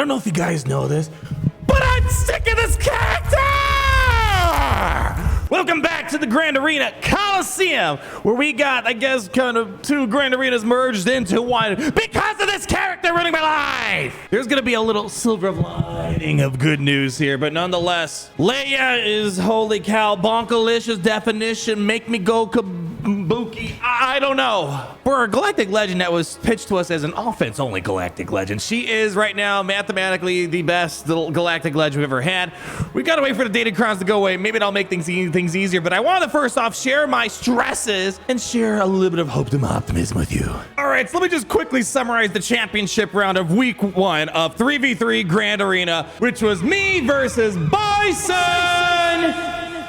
don't know if you guys know this, but I'm sick of this character! Welcome back to the Grand Arena Coliseum, where we got, I guess, kind of two Grand Arenas merged into one because of this character ruining my life. There's gonna be a little silver lining of good news here, but nonetheless, Leia is holy cow, bonkalicious definition, make me go kabuki. I don't know. For a Galactic Legend that was pitched to us as an offense-only Galactic Legend, she is right now mathematically the best little Galactic Legend we've ever had. We gotta wait for the Datacrons to go away. Maybe that'll make things easier, but I wanted to first off share my stresses and share a little bit of hope and optimism with you. All right, so let me just quickly summarize the championship round of week 1 of 3v3 Grand Arena, which was me versus Bison.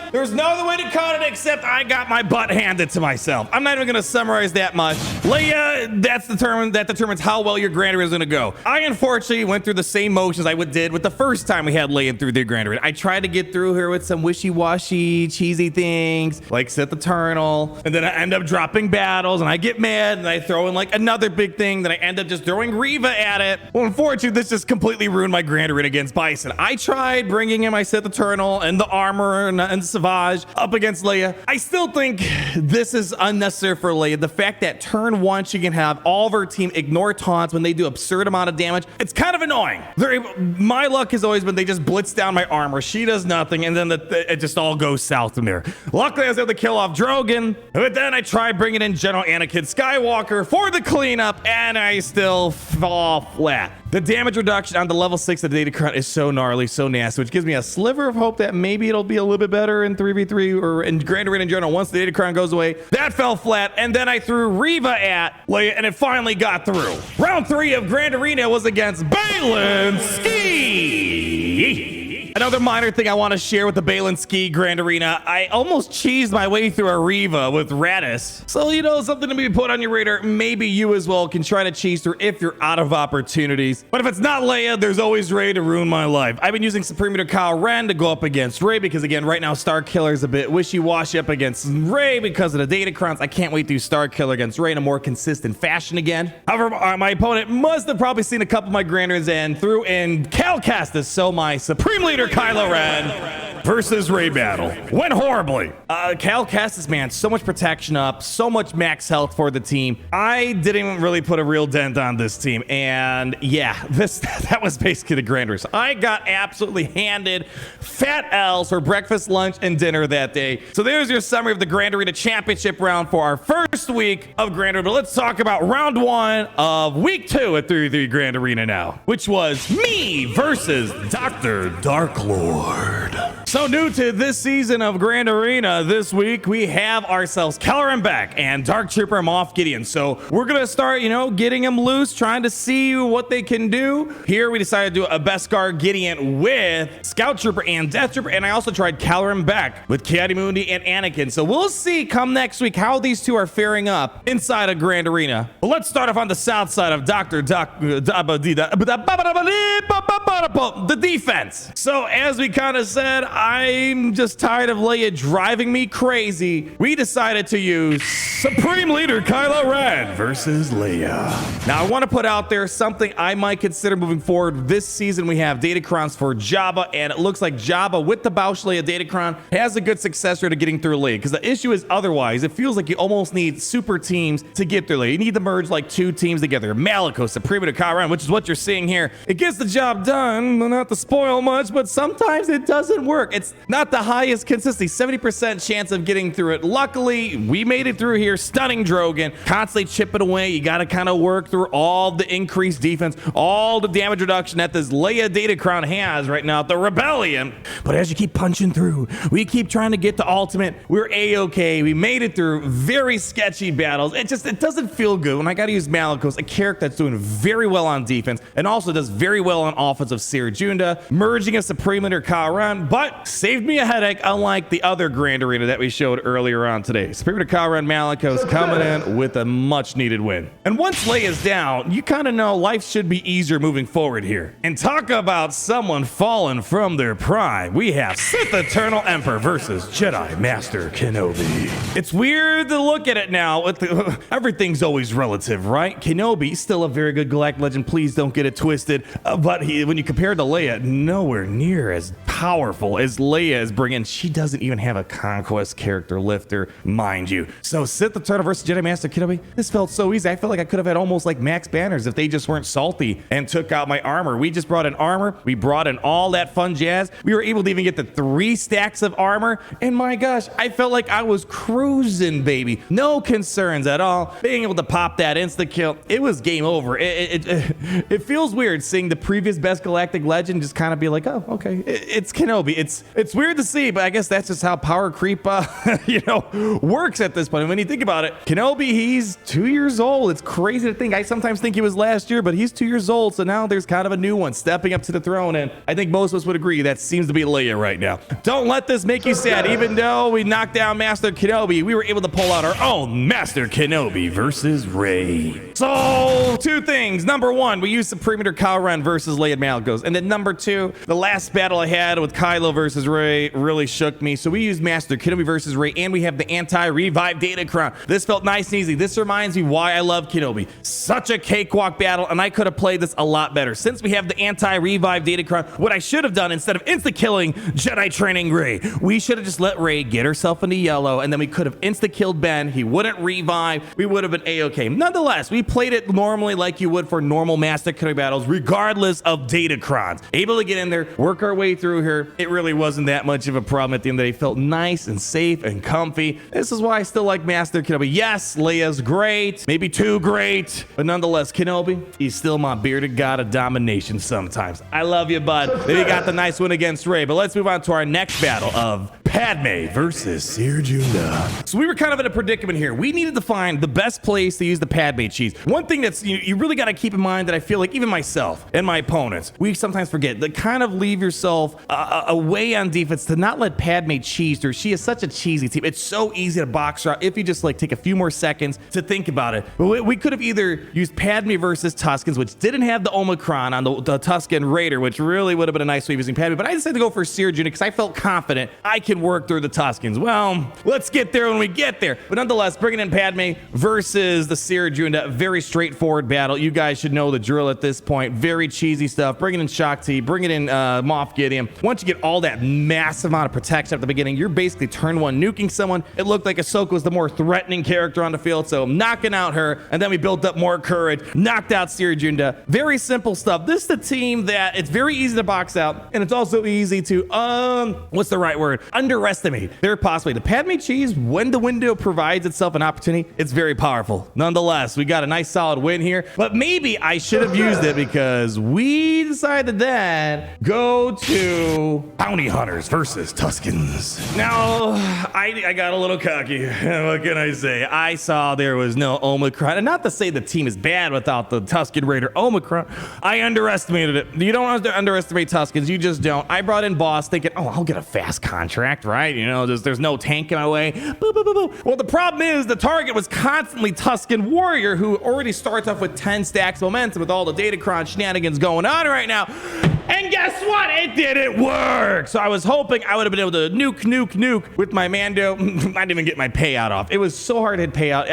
There's no other way to cut it except I got my butt handed to myself. I'm not even gonna summarize that much. Leia, that determines how well your Grand Arena is gonna go. I unfortunately went through the same motions I did with the first time we had Leia through the Grand Arena. I tried to get through her with some wishy-washy, cheesy things, like Sith Eternal, and then I end up dropping battles, and I get mad, and I throw in like another big thing, then I end up just throwing Reva at it. Well, unfortunately, this just completely ruined my Grand Arena against Bison. I tried bringing in my Sith Eternal and the armor and Savage up against Leia. I still think this is unnecessary for Leia. The fact that turn 1 she can have all of her team ignore taunts when they do absurd amount of damage, it's kind of annoying. My luck has always been they just blitz down my armor. She does nothing, and then it just all goes south from there. Luckily, I was able to kill off Drogon, but then I tried bringing in General Anakin Skywalker for the cleanup, and I still fall flat. The damage reduction on the level 6 of the Datacron is so gnarly, so nasty, which gives me a sliver of hope that maybe it'll be a little bit better in 3v3 or in Grand Arena in general once the Datacron goes away. That fell flat, and then I threw Reva at Leia, and it finally got through. Round 3 of Grand Arena was against Battlejuice. Another minor thing I want to share with the Battlejuice Grand Arena, I almost cheesed my way through a Reva with Radis. So, you know, something to be put on your radar. Maybe you as well can try to cheese through if you're out of opportunities. But if it's not Leia, there's always Rey to ruin my life. I've been using Supreme Leader Kylo Ren to go up against Rey because, again, right now Star Killer is a bit wishy-washy up against Rey because of the Datacrons. I can't wait to do Star Killer against Rey in a more consistent fashion again. However, my opponent must have probably seen a couple of my Granders and threw in Cal Kestis, so my Supreme Leader Kylo Ren versus Rey battle went horribly. Cal Kestis, man, so much protection up, so much max health for the team. I didn't really put a real dent on this team, and yeah, that was basically the Grand Arena. So I got absolutely handed fat L's for breakfast, lunch, and dinner that day. So there's your summary of the Grand Arena Championship round for our first week of Grand Arena. But let's talk about round 1 of week 2 at 3v3 Grand Arena now, which was me versus Dr. Darklord. So new to this season of Grand Arena this week, we have ourselves Kelleran back and Dark Trooper Moff Gideon. So we're gonna start, you know, getting them loose, trying to see what they can do. Here we decided to do a Beskar Gideon with Scout Trooper and Death Trooper, and I also tried Kelleran back with Ki-Adi-Mundi and Anakin. So we'll see come next week how these two are faring up inside of Grand Arena. But let's start off on the south side of the defense. So as we kind of said, I'm just tired of Leia driving me crazy. We decided to use Supreme Leader Kylo Ren versus Leia. Now, I want to put out there something I might consider moving forward. This season, we have Datacrons for Jabba, and it looks like Jabba with the Bausch Leia Datacron has a good success rate of getting through Leia, because the issue is otherwise, it feels like you almost need super teams to get through Leia. You need to merge like 2 teams together. Malicos, Supreme Leader Kylo Ren, which is what you're seeing here. It gets the job done, not to spoil much, but sometimes it doesn't work. It's not the highest consistency, 70% chance of getting through it. Luckily, we made it through here, stunning Drogon, constantly chipping away. You got to kind of work through all the increased defense, all the damage reduction that this Leia Datacron has right now at the Rebellion. But as you keep punching through, we keep trying to get to ultimate. We're A-okay. We made it through very sketchy battles. It doesn't feel good when I got to use Malicos, a character that's doing very well on defense and also does very well on offense of Sir Junda, merging a Supreme Leader Kylo Ren, but saved me a headache, unlike the other Grand Arena that we showed earlier on today. Supreme Kyle Malikos coming in with a much needed win. And once Leia's down, you kind of know life should be easier moving forward here. And talk about someone falling from their prime. We have Sith Eternal Emperor versus Jedi Master Kenobi. It's weird to look at it now. Everything's always relative, right? Kenobi's still a very good Galactic Legend. Please don't get it twisted. But when you compare to Leia, nowhere near as powerful as Leia is bringing. She doesn't even have a conquest character lifter, mind you. So Sith Eternal versus Jedi Master Kenobi, this felt so easy. I felt like I could have had almost like max banners if they just weren't salty and took out my armor. We just brought in armor. We brought in all that fun jazz. We were able to even get the 3 stacks of armor. And my gosh, I felt like I was cruising, baby. No concerns at all. Being able to pop that insta kill, it was game over. It feels weird seeing the previous best Galactic Legend just kind of be like, oh, okay, it's Kenobi. It's weird to see, but I guess that's just how power creep, works at this point. And when you think about it, Kenobi, he's 2 years old. It's crazy to think. I sometimes think he was last year, but he's 2 years old. So now there's kind of a new one stepping up to the throne. And I think most of us would agree that seems to be Leia right now. Don't let this make you sad. Even though we knocked down Master Kenobi, we were able to pull out our own Master Kenobi versus Rey. So 2 things. Number 1, we used Supreme Leader Kylo Ren versus Leia Malikos. And then number 2, the last battle I had with Kylo versus Rey really shook me. So we used Master Kenobi versus Rey, and we have the anti-revive Datacron. This felt nice and easy. This reminds me why I love Kenobi. Such a cakewalk battle, and I could have played this a lot better. Since we have the anti-revive Datacron, what I should have done instead of insta-killing Jedi training Rey, we should have just let Rey get herself into yellow, and then we could have insta-killed Ben. He wouldn't revive. We would have been A-okay. Nonetheless, we played it normally like you would for normal Master Kenobi battles, regardless of Datacrons. Able to get in there, work our way through her. It really wasn't that much of a problem at the end of the day. Felt nice and safe and comfy. This is why I still like Master Kenobi. Yes, Leia's great, maybe too great, but nonetheless, Kenobi, he's still my bearded god of domination sometimes. I love you, bud. Then we got the nice win against Rey, but let's move on to our next battle of Padme versus Seer Junda. So we were kind of in a predicament here. We needed to find the best place to use the Padme cheese. One thing that's you really got to keep in mind that I feel like even myself and my opponents, we sometimes forget to kind of leave yourself away on defense to not let Padme cheese through. She is such a cheesy team. It's so easy to box her out if you just like take a few more seconds to think about it. But we could have either used Padme versus Tuskens, which didn't have the Omicron on the Tusken Raider, which really would have been a nice way of using Padme. But I decided to go for Seer Junda because I felt confident I can work through the Tuskens. Well, let's get there when we get there. But nonetheless, bringing in Padme versus the Seer Junda, very straightforward battle. You guys should know the drill at this point. Very cheesy stuff. Bringing in Shakti, bringing in Moff Gideon. Once you get all that massive amount of protection at the beginning, you're basically turn 1 nuking someone. It looked like Ahsoka was the more threatening character on the field, so knocking out her, and then we built up more courage, knocked out Seer Junda. Very simple stuff. This is the team that it's very easy to box out, and it's also easy to, what's the right word? Underestimate their possibility. The Padme cheese, when the window provides itself an opportunity, it's very powerful. Nonetheless, we got a nice solid win here, but maybe I should have used it because we decided then go to Bounty Hunters versus Tuskens. Now, I got a little cocky. What can I say? I saw there was no Omicron, and not to say the team is bad without the Tusken Raider Omicron. I underestimated it. You don't underestimate Tuskens. You just don't. I brought in Boss thinking, oh, I'll get a fast contract, right? You know, there's no tank in my way. Boo, boo, boo, boo. Well, the problem is the target was constantly Tusken Warrior, who already starts off with 10 stacks of momentum with all the Datacron shenanigans going on right now. And guess what? It didn't work. So I was hoping I would have been able to nuke with my Mando. I didn't even get my payout off. It was so hard to hit payout.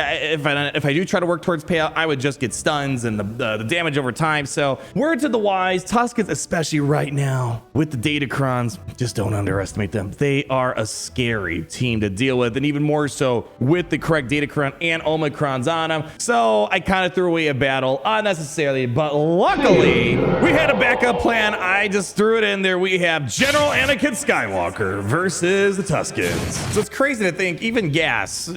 If I do try to work towards payout, I would just get stuns and the damage over time. So word to the wise, Tuskens, especially right now with the Datacrons, just don't underestimate them. They are a scary team to deal with, and even more so with the correct Datacron and Omicrons on them. So I kind of threw away a battle unnecessarily, but luckily we had a backup plan. I just threw it in there. We have General Anakin Skywalker versus the Tuskens. So it's crazy to think even gas,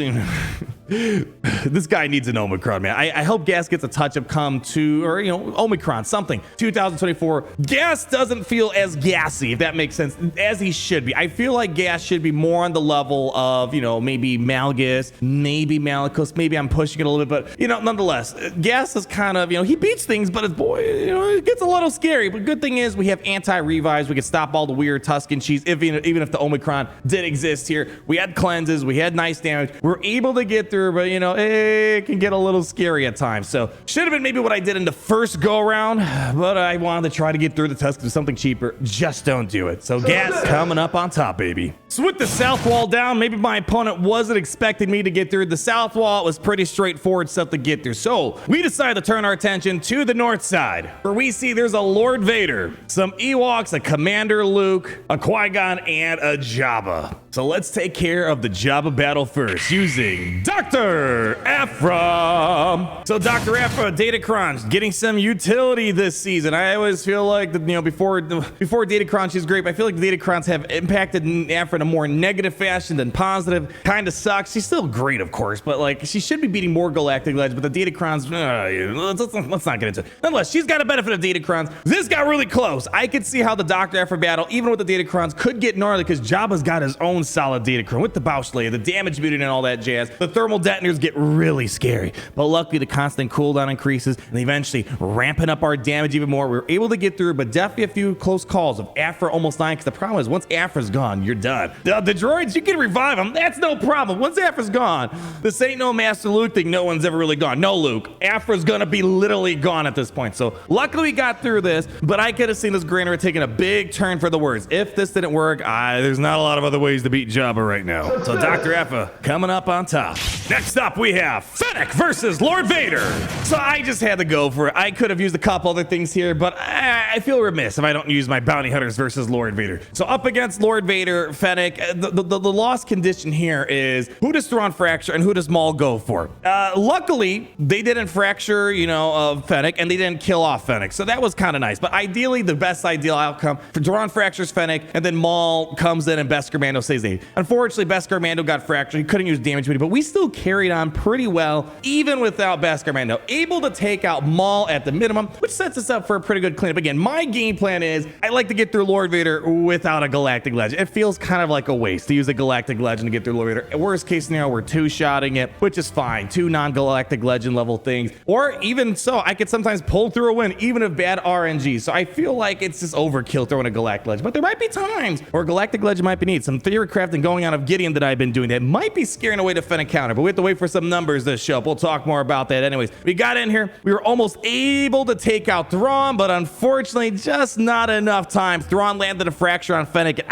This guy needs an Omicron, man. I hope Gas gets a touch-up come to, or, you know, Omicron, something. 2024, Gas doesn't feel as gassy, if that makes sense, as he should be. I feel like Gas should be more on the level of, you know, maybe Malgus, maybe Malicos, maybe I'm pushing it a little bit, but, you know, nonetheless, Gas is kind of, you know, he beats things, but boy, you know, it gets a little scary. But good thing is we have anti-revives. We can stop all the weird Tuscan cheese, even if the Omicron did exist here. We had cleanses, we had nice damage. We're able to get through, but, you know, it can get a little scary at times. So should have been maybe what I did in the first go around, but I wanted to try to get through the Tuscan with something cheaper. Just don't do it. So Gas coming up on top, baby. So with the south wall down, maybe my opponent wasn't expecting me to get through. The south wall was pretty straightforward stuff to get through. So we decided to turn our attention to the north side, where we see there's a Lord Vader, some Ewoks, a Commander Luke, a Qui-Gon, and a Jabba. So let's take care of the Jabba battle first, using Dr. Aphra. So Dr. Aphra, Datacron, getting some utility this season. I always feel like, you know, before Datacron, she's great, but I feel like the Datacrons have impacted Aphra in a more negative fashion than positive. Kind of sucks. She's still great, of course, but like she should be beating more Galactic Legends, but the Datacrons, let's not get into it. Nonetheless, she's got a benefit of Datacrons. This got really close. I could see how the Dr. Aphra battle, even with the Datacrons, could get gnarly because Jabba's got his own solid Datacron with the Bauschle, the damage mutant and all that jazz. The thermal detonators get really scary, but luckily the constant cooldown increases and eventually ramping up our damage even more. We were able to get through, but definitely a few close calls of Aphra almost dying, because the problem is once Aphra's gone, you're done. The droids, you can revive them. That's no problem. Once Aphra's gone, this ain't no Master Luke thing. No one's ever really gone. No, Luke. Aphra's gonna be literally gone at this point. So luckily we got through this, but I could have seen this Grand Arena taking a big turn for the worse. If this didn't work, there's not a lot of other ways to beat Jabba right now. So Dr. Aphra coming up on top. Next up, we have Fennec versus Lord Vader. So I just had to go for it. I could have used a couple other things here, but I feel remiss if I don't use my bounty hunters versus Lord Vader. So up against Lord Vader, Fennec, the lost condition here is who does Thrawn fracture and who does Maul go for? Luckily, they didn't fracture, you know, Fennec, and they didn't kill off Fennec. So that was kind of nice. But ideally, the best ideal outcome for Thrawn fractures Fennec, and then Maul comes in and Beskar Mando saves the. Unfortunately, Beskar Mando got fractured. He couldn't use damage, but we still carried on pretty well, even without Beskar Mando. Able to take out Maul at the minimum, which sets us up for a pretty good cleanup. Again, my game plan is I like to get through Lord Vader without a Galactic Legend. It feels kind of like a waste to use a Galactic Legend to get through Lord Vader. Worst case scenario, we're two-shotting it, which is fine. Two non-Galactic Legend level things. Or even so, I could sometimes pull through a win, even if bad RNG. So I feel like it's just overkill throwing a Galactic Legend. But there might be times where Galactic Legend might be needed. Some theory crafting going on of Gideon that I've been doing that might be scaring away the Fennec counter, but we have to wait for some numbers this show. We'll talk more about that anyways. We got in here. We were almost able to take out Thrawn, but unfortunately, just not enough time. Thrawn landed a fracture on Fennec.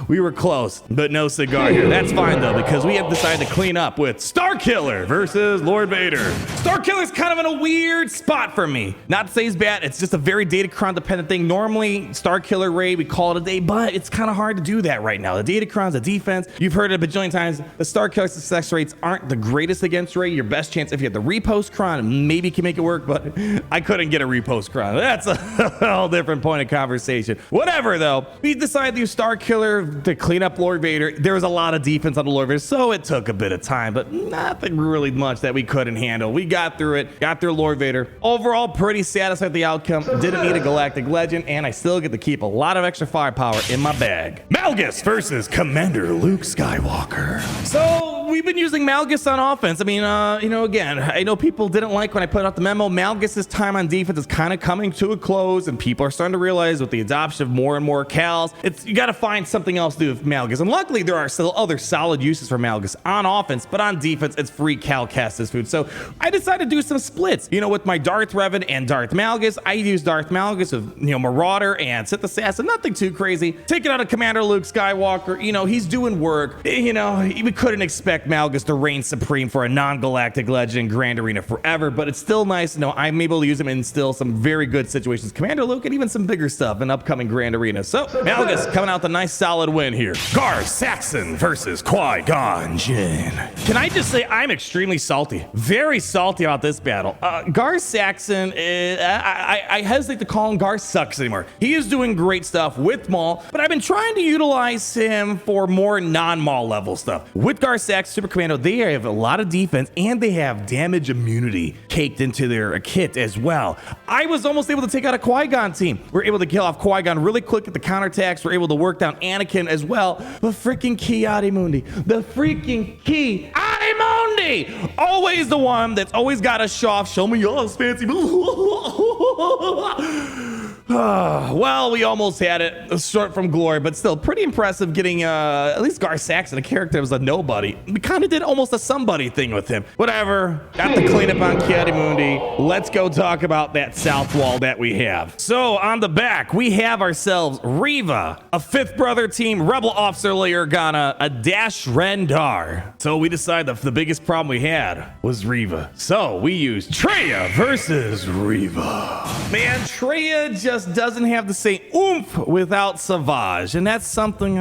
We were close, but no cigar here. That's fine though, because we have decided to clean up with Starkiller versus Lord Vader. Starkiller's kind of in a weird spot for me. Not to say he's bad, it's just a very Datacron dependent thing. Normally, Starkiller Ray, we call it a day, but it's kind of hard to do that right now. The Datacron's a defense. You've heard it a bajillion times. The Starkiller success rates aren't the greatest against Ray. Your best chance if you have the repost Cron, maybe can make it work, but I couldn't get a repost Cron. That's a whole different point of conversation. Whatever though, we decided to use Starkiller to clean up Lord Vader. There was a lot of defense on the Lord Vader, so it took a bit of time, but nothing really much that we couldn't handle. We got through it, got through Lord Vader. Overall, pretty satisfied with the outcome. Didn't need a Galactic Legend, and I still get to keep a lot of extra firepower in my bag. Malgus versus Commander Luke Skywalker. So we've been using Malgus on offense. I mean, you know, again, I know people didn't like when I put out the memo. Malgus's time on defense is kind of coming to a close, and people are starting to realize with the adoption of more and more Cals, you got to find something else to do with Malgus. And luckily, there are still other solid uses for Malgus on offense, but on defense, it's free Cal Kestis food. So I decided to do some splits. You know, with my Darth Revan and Darth Malgus, I use Darth Malgus with, you know, Marauder and Sith Assassin. Nothing too crazy. Taking out a Commander Luke Skywalker, you know, he's doing work. You know, we couldn't expect Malgus to reign supreme for a non-Galactic Legend in Grand Arena forever, but it's still nice to know I'm able to use him in still some very good situations. Commander Luke and even some bigger stuff in upcoming Grand Arena. So Malgus coming out with a nice solid win here. Gar Saxon versus Qui-Gon Jinn. Can I just say I'm extremely salty, very salty about this battle. Gar Saxon, I hesitate to call him Gar Sucks anymore. He is doing great stuff with Maul, but I've been trying to utilize him for more non-Maul level stuff. With Gar Saxon, Max Super Commando, they have a lot of defense and they have damage immunity caked into their kit as well. I was almost able to take out a Qui-Gon team. We're able to kill off Qui-Gon really quick at the counterattacks. We're able to work down Anakin as well. But freaking Ki-Adi-Mundi, the freaking Ki-Adi-Mundi, always the one that's always got to show off. Show me your fancy. Well, we almost had it short from glory, but still pretty impressive getting at least Gar Saxon, a character that was a nobody. We kind of did almost a somebody thing with him. Whatever, got the cleanup on Ki-Adi-Mundi. Let's go talk about that south wall that we have. So on the back, we have ourselves Reva, a fifth brother team, Rebel Officer Organa, a Dash Rendar. So we decided the biggest problem we had was Reva. So we used Traya versus Reva. Man, Traya just doesn't have the same oomph without Savage, and that's something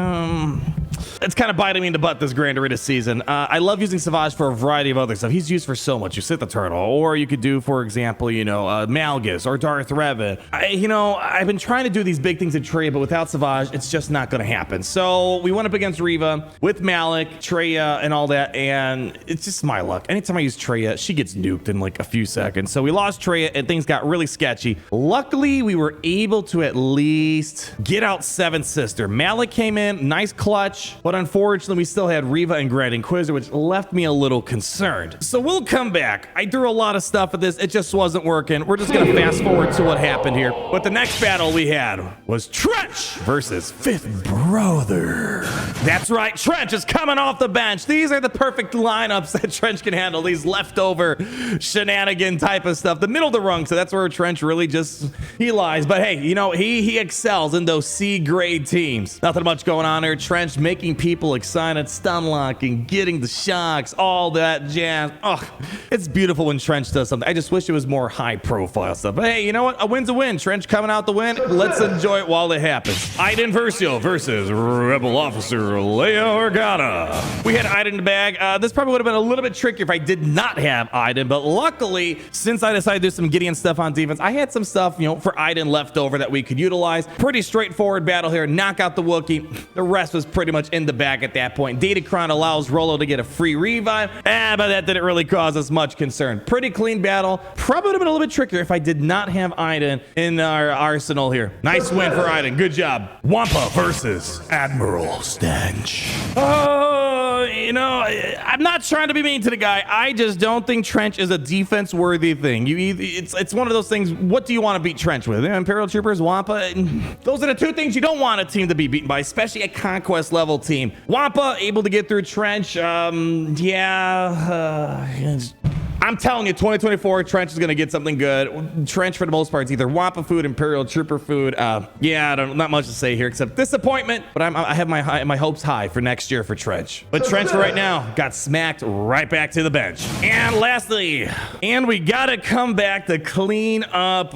it's kind of biting me in the butt this Grand Arena season. I love using Savage for a variety of other stuff. He's used for so much. You sit the turtle, or you could do, for example, Malgus or Darth Revan. I've been trying to do these big things in Traya, but without Savage, it's just not going to happen. So we went up against Reva with Malik, Traya, and all that, and it's just my luck. Anytime I use Traya, she gets nuked in like a few seconds. So we lost Traya, and things got really sketchy. Luckily, we were able to at least get out Seventh Sister. Malik came in, nice clutch, but unfortunately, we still had Reva and Grand Inquisitor, which left me a little concerned. So we'll come back. I threw a lot of stuff at this. It just wasn't working. We're just going to fast forward to what happened here. But the next battle we had was Trench versus Fifth Brother. That's right. Trench is coming off the bench. These are the perfect lineups that Trench can handle. These leftover shenanigan type of stuff. The middle of the rung. So that's where Trench really he lies. But hey, he excels in those C grade teams. Nothing much going on here. Trench making people excited, stun locking, getting the shocks, all that jazz. Oh, it's beautiful when Trench does something. I just wish it was more high profile stuff. But hey, you know what? A win's a win. Trench coming out the win. Let's enjoy it while it happens. Iden Versio versus Rebel Officer Leia Organa. We had Iden in the bag. This probably would have been a little bit trickier if I did not have Iden, but luckily, since I decided to do some Gideon stuff on defense, I had some stuff, for Iden left over that we could utilize. Pretty straightforward battle here. Knock out the Wookiee. The rest was pretty much in the bag at that point. Datacron allows Rolo to get a free revive, but that didn't really cause us much concern. Pretty clean battle. Probably would have been a little bit trickier if I did not have Iden in our arsenal here. Nice win for Iden. Good job. Wampa versus Admiral Stench. I'm not trying to be mean to the guy. I just don't think Trench is a defense-worthy thing. It's one of those things. What do you want to beat Trench with? Imperial Troopers, Wampa. Those are the two things you don't want a team to be beaten by, especially a conquest level team. Wampa able to get through Trench. I'm telling you, 2024, Trench is going to get something good. Trench, for the most part, is either Wampa food, Imperial Trooper food. Not much to say here except disappointment, but I have my hopes high for next year for Trench. But Trench for right now got smacked right back to the bench. And lastly, we got to come back to clean up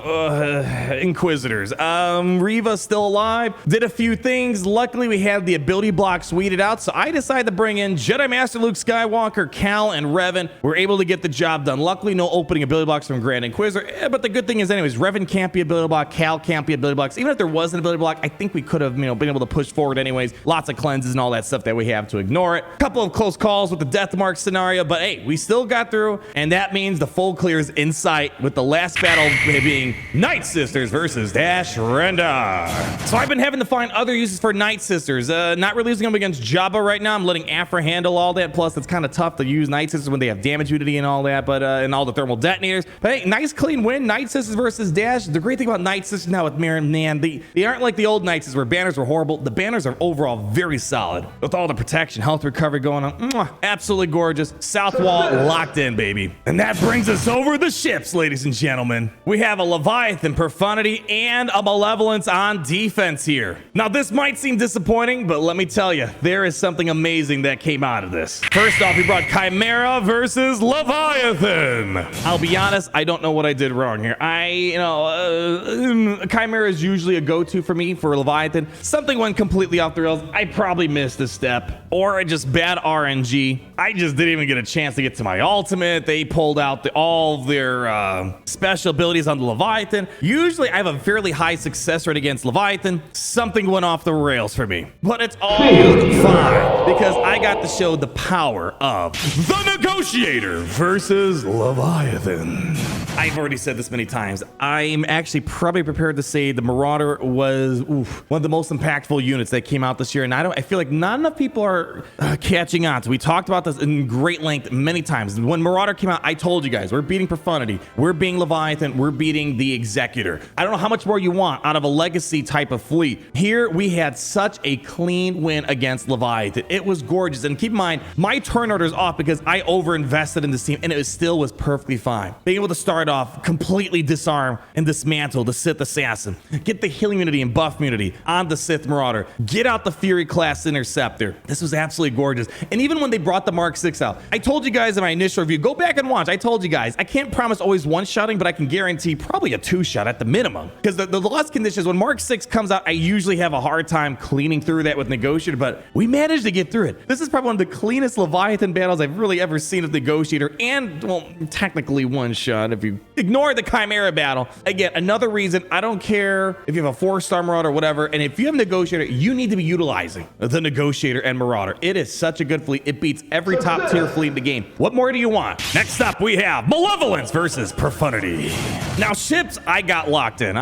Inquisitors. Reva's still alive, did a few things. Luckily, we had the ability blocks weeded out, so I decided to bring in Jedi Master Luke Skywalker, Cal, and Revan. We're able to get the job done. Luckily, no opening ability blocks from Grand Inquisitor, but the good thing is anyways, Revan can't be ability block, Cal can't be ability blocks. Even if there was an ability block, I think we could have, been able to push forward anyways. Lots of cleanses and all that stuff that we have to ignore it. Couple of close calls with the death mark scenario, but hey, we still got through, and that means the full clear is in sight with the last battle being Night Sisters versus Dash Rendar. So I've been having to find other uses for Night Sisters. Not really using them against Jabba right now. I'm letting Afra handle all that. Plus, it's kind of tough to use Night Sisters when they have damage unity and all that, but and all the thermal detonators. But hey, nice clean win. Night Sisters versus Dash. The great thing about Night Sisters now with Mirren, man, they aren't like the old Night Sisters where banners were horrible. The banners are overall very solid with all the protection, health recovery going on. Absolutely gorgeous. South wall locked in, baby. And that brings us over the ships, ladies and gentlemen. We have a Leviathan, Profundity, and a Malevolence on defense here. Now, this might seem disappointing, but let me tell you, there is something amazing that came out of this. First off, we brought Chimera versus Leviathan. Leviathan. I'll be honest, I don't know what I did wrong here. Chimera is usually a go-to for me for Leviathan. Something went completely off the rails. I probably missed a step, or just bad RNG. I just didn't even get a chance to get to my ultimate. They pulled out all of their special abilities on the Leviathan. Usually I have a fairly high success rate against Leviathan. Something went off the rails for me, but it's all fine because I got to show the power of the Negotiator versus Leviathan. I've already said this many times. I'm actually probably prepared to say the Marauder was one of the most impactful units that came out this year, and I feel like not enough people are catching on. So we talked about this in great length many times. When Marauder came out, I told you guys, we're beating Profundity, we're beating Leviathan, we're beating the Executor. I don't know how much more you want out of a legacy type of fleet. Here we had such a clean win against Leviathan. It was gorgeous, and keep in mind, my turn order is off because I over-invested in this team, and it still was perfectly fine. Being able to start off, completely disarm and dismantle the Sith Assassin, get the healing immunity and buff immunity on the Sith Marauder, get out the Fury class Interceptor. This was absolutely gorgeous. And even when they brought the Mark 6 out, I told you guys in my initial review, go back and watch. I told you guys, I can't promise always one-shotting, but I can guarantee probably a two-shot at the minimum. Because the lost conditions, when Mark 6 comes out, I usually have a hard time cleaning through that with Negotiator, but we managed to get through it. This is probably one of the cleanest Leviathan battles I've really ever seen with Negotiator, and, well, technically one shot if you ignore the Chimera battle. Again, another reason, I don't care if you have a 4-star Marauder or whatever, and if you have Negotiator, you need to be utilizing the Negotiator and Marauder. It is such a good fleet. It beats every top tier fleet in the game. What more do you want? Next up, we have Malevolence versus Profundity. Now, ships, I got locked in.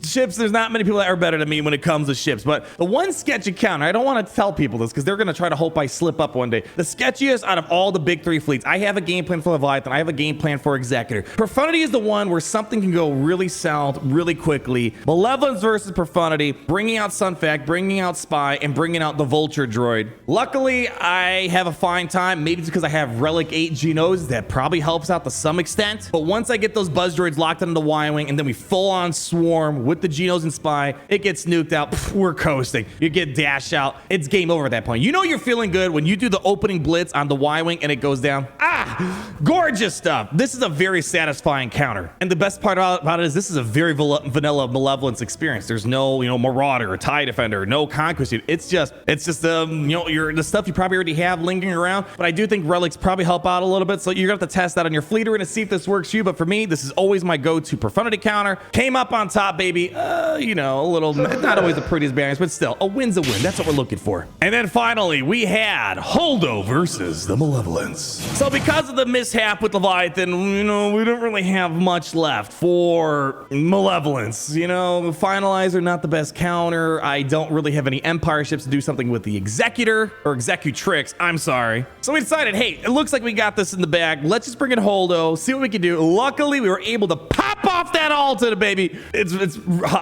Ships, there's not many people that are better than me when it comes to ships, but the one sketchy counter, I don't want to tell people this because they're going to try to hope I slip up one day. The sketchiest out of all the big 3 fleets, I have a game plan for Leviathan, I have a game plan for Executor. Profundity is the one where something can go really south really quickly. Malevolence versus Profundity, bringing out Sunfact, bringing out Spy, and bringing out the Vulture droid. Luckily, I have a fine time. Maybe it's because I have Relic 8 Genos that probably helps out to some extent. But once I get those Buzz droids locked into the Y-Wing and then we full on swarm with the Genos and Spy, it gets nuked out. Pff, we're coasting. You get dash out. It's game over at that point. You know you're feeling good when you do the opening blitz on the Y-Wing and it goes down. Gorgeous stuff. This is a very satisfying counter. And the best part about it is this is a very vanilla Malevolence experience. There's no, Marauder or TIE Defender, no Conquest. It's just the stuff you probably already have lingering around. But I do think relics probably help out a little bit. So you're gonna have to test that on your fleeter and see if this works for you. But for me, this is always my go-to Profundity counter. Came up on top, baby. A little, not always the prettiest balance, but still, a win's a win. That's what we're looking for. And then finally, we had Holdo versus the Malevolence. So because of the mishap with Leviathan, we don't really have much left for Malevolence. Finalizer, not the best counter. I don't really have any Empire ships to do something with the Executor or Executrix. I'm sorry. So we decided, hey, it looks like we got this in the bag. Let's just bring in Holdo, see what we can do. Luckily, we were able to pop off that Alta, baby. It's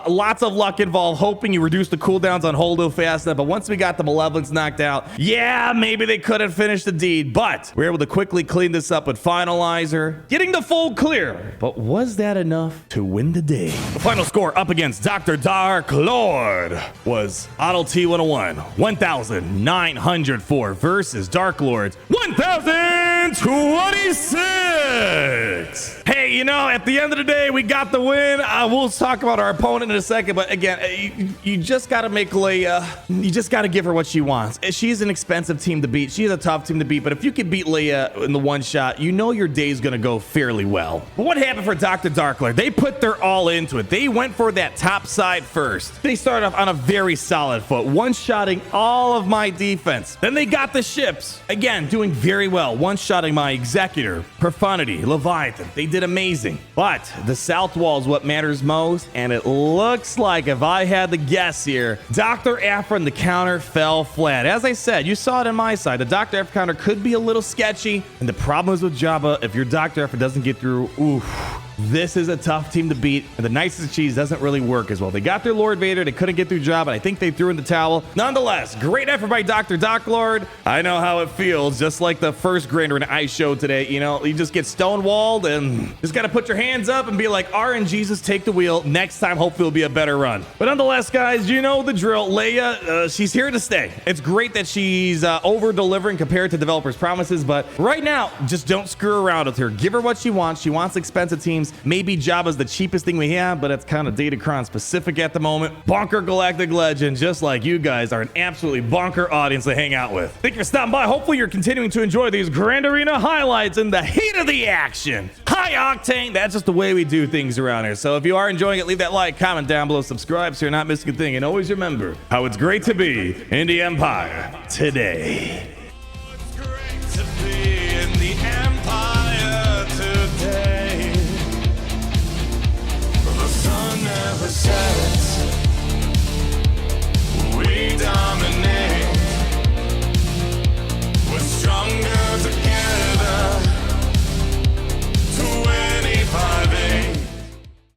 lots of luck involved, hoping you reduce the cooldowns on Holdo fast enough. But once we got the Malevolence knocked out, yeah, maybe they couldn't finish the deed, but we were able to quickly clean this up with Finalizer, getting the full clear. But was that enough to win the day? The final score up against Dr. Dark Lord was Otto T101, 1,904 versus Dark Lord's 1,026. Hey, at the end of the day, we got the win. We'll talk about our opponent in a second, but again, you just got to make Leia, you just got to give her what she wants. She's an expensive team to beat. She's a tough team to beat, but if you can beat Leia in the one shot, your day's going to go fairly well. But what happened for Dr. Darklord? They put their all into it. They went for that top side first. They started off on a very solid foot, one-shotting all of my defense. Then they got the ships. Again, doing very well, one-shotting my Executor, Profundity, Leviathan. They did amazing. But the south wall is what matters most, and it looks like, if I had to guess here, Dr. Aphra and the counter fell flat. As I said, you saw it on my side. The Dr. Aphra counter could be a little sketchy, and the problem is with Jabba, if your Dr. Aphra doesn't get through, this is a tough team to beat, and the nicest cheese doesn't really work as well. They got their Lord Vader. They couldn't get through job, and I think they threw in the towel. Nonetheless, great effort by Dr. Doc Lord. I know how it feels, just like the first Grand Arena I showed today. You know, you just get stonewalled and just got to put your hands up and be like, RNGesus, take the wheel. Next time, hopefully it'll be a better run. But nonetheless, guys, you know the drill. Leia, she's here to stay. It's great that she's over-delivering compared to developers' promises, but right now, just don't screw around with her. Give her what she wants. She wants expensive teams. Maybe Jabba's the cheapest thing we have, but it's kind of Datacron specific at the moment. Bonker Galactic Legend, just like you guys, are an absolutely bonker audience to hang out with. Thank you for stopping by. Hopefully you're continuing to enjoy these Grand Arena highlights in the heat of the action. High octane, that's just the way we do things around here. So if you are enjoying it, leave that like, comment down below, subscribe so you're not missing a thing, and always remember how it's great to be in the Empire today. It's great to be in the Empire today. The sun never sets.